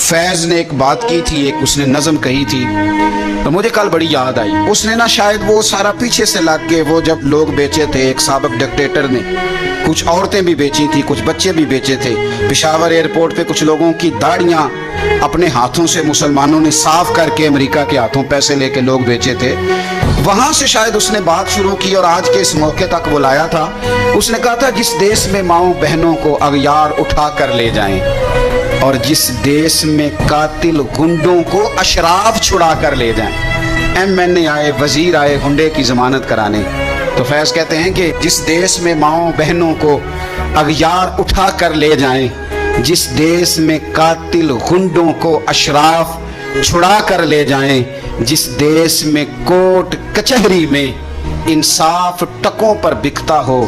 फैज ने एक बात की थी, एक उसने नज़म कही थी, तो मुझे कल बड़ी याद आई। उसने ना शायद वो सारा पीछे से लग के, वो जब लोग बेचे थे, एक साबिक डिक्टेटर ने कुछ औरतें भी बेची थी, कुछ बच्चे भी बेचे थे। पेशावर एयरपोर्ट पे कुछ लोगों की दाढ़ियाँ अपने हाथों से मुसलमानों ने साफ करके अमेरिका के हाथों पैसे लेके लोग बेचे थे। वहाँ से शायद उसने बात शुरू की और आज के इस मौके तक वो लाया था। उसने कहा था, जिस देश में माओ बहनों को अगयार उठा कर ले जाएं और जिस देश में कातिल गुंडों को अशराफ छुड़ा कर ले जाएं, MNA आए, वजीर आए गुंडे की जमानत कराने, तो फैज कहते हैं कि जिस देश में माओ बहनों को अगयार उठा कर ले जाएं, जिस देश में कातिल गुंडों को अशराफ छुड़ा कर ले जाएं, जिस देश में कोर्ट कचहरी में इंसाफ टकों पर बिकता हो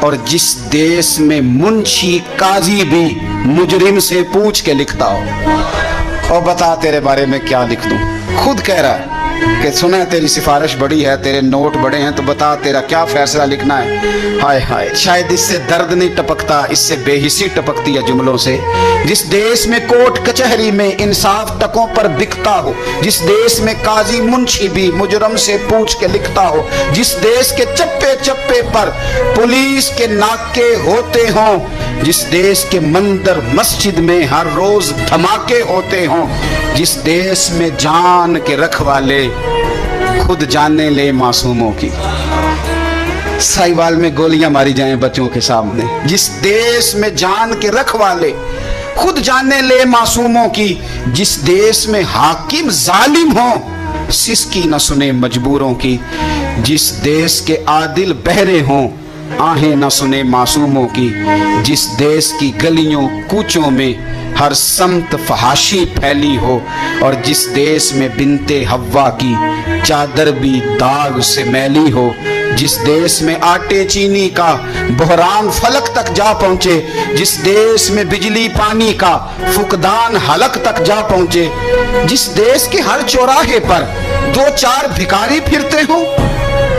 और जिस देश में मुंशी काजी भी मुजरिम से पूछ के लिखता हो। और बता तेरे बारे में क्या लिख दूं? खुद कह रहा है कि सुना है तेरी सिफारिश बड़ी है, तेरे नोट बड़े हैं, तो बता तेरा क्या फैसला लिखना है। हाय हाय, शायद इससे दर्द नहीं टपकता, इससे बेहिसी टपकती है जुमलों से। जिस देश में कोर्ट कचहरी में इंसाफ टकों पर बिकता हो, जिस देश में काजी मुंशी भी मुजरम से पूछ के लिखता हो, जिस देश के चप्पे चप्पे पर पुलिस के नाके होते हों, जिस देश के मंदिर मस्जिद में हर रोज धमाके होते हों, जिस देश में जान के रखवाले खुद जानने ले मासूमों की, साहिवाल में गोलियां मारी जाएं बच्चों के सामने, जिस देश में जान के रखवाले खुद जानने ले मासूमों की, जिस देश में हाकिम जालिम हो सिसकी न सुने मजबूरों की, जिस देश के आदिल बहरे हों आहें न सुने मासूमों की, जिस देश की गलियों कूचों में हर समत फहाशी फैली हो और जिस देश में बिनते हव्वा की चादर भी दाग से मैली हो, जिस देश में आटे चीनी का बहरान फलक तक जा पहुंचे, जिस देश में बिजली पानी का फुकदान हलक तक जा पहुंचे, जिस देश के हर चौराहे पर दो चार भिखारी फिरते हो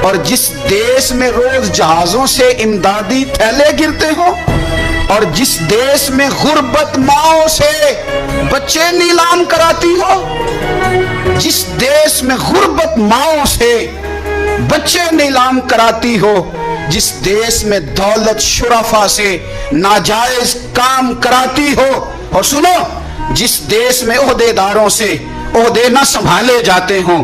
और जिस देश में रोज जहाजों से इमदादी थैले गिरते हो और जिस देश में गुर्बत माओ से बच्चे नीलाम कराती हो, जिस देश में गुर्बत माओ से बच्चे नीलाम कराती हो, जिस देश में दौलत शुरफा से नाजायज काम कराती हो, और सुनो, जिस देश में ओहदेदारों से ओहदे न संभाले जाते हों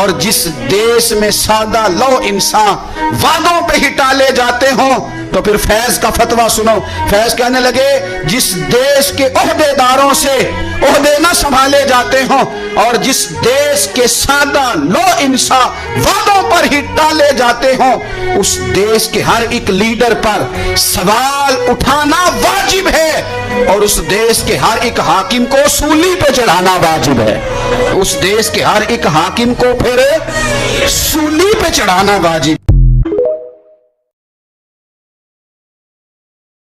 और जिस देश में सादा लो इंसान वादों पे ही टाले जाते हों, तो फिर फैज का फतवा सुनो। फैज कहने लगे, जिस देश के ओहदेदारों से ओहदे न संभाले जाते हों और जिस देश के सादा लो इंसान वादों पर ही टाले जाते हों, उस देश के हर एक लीडर पर सवाल उठाना वाजिब है और उस देश के हर एक हाकिम को सूली पे चढ़ाना वाजिब है। उस देश के हर एक हाकिम को फिर सूली पे चढ़ाना वाजिब।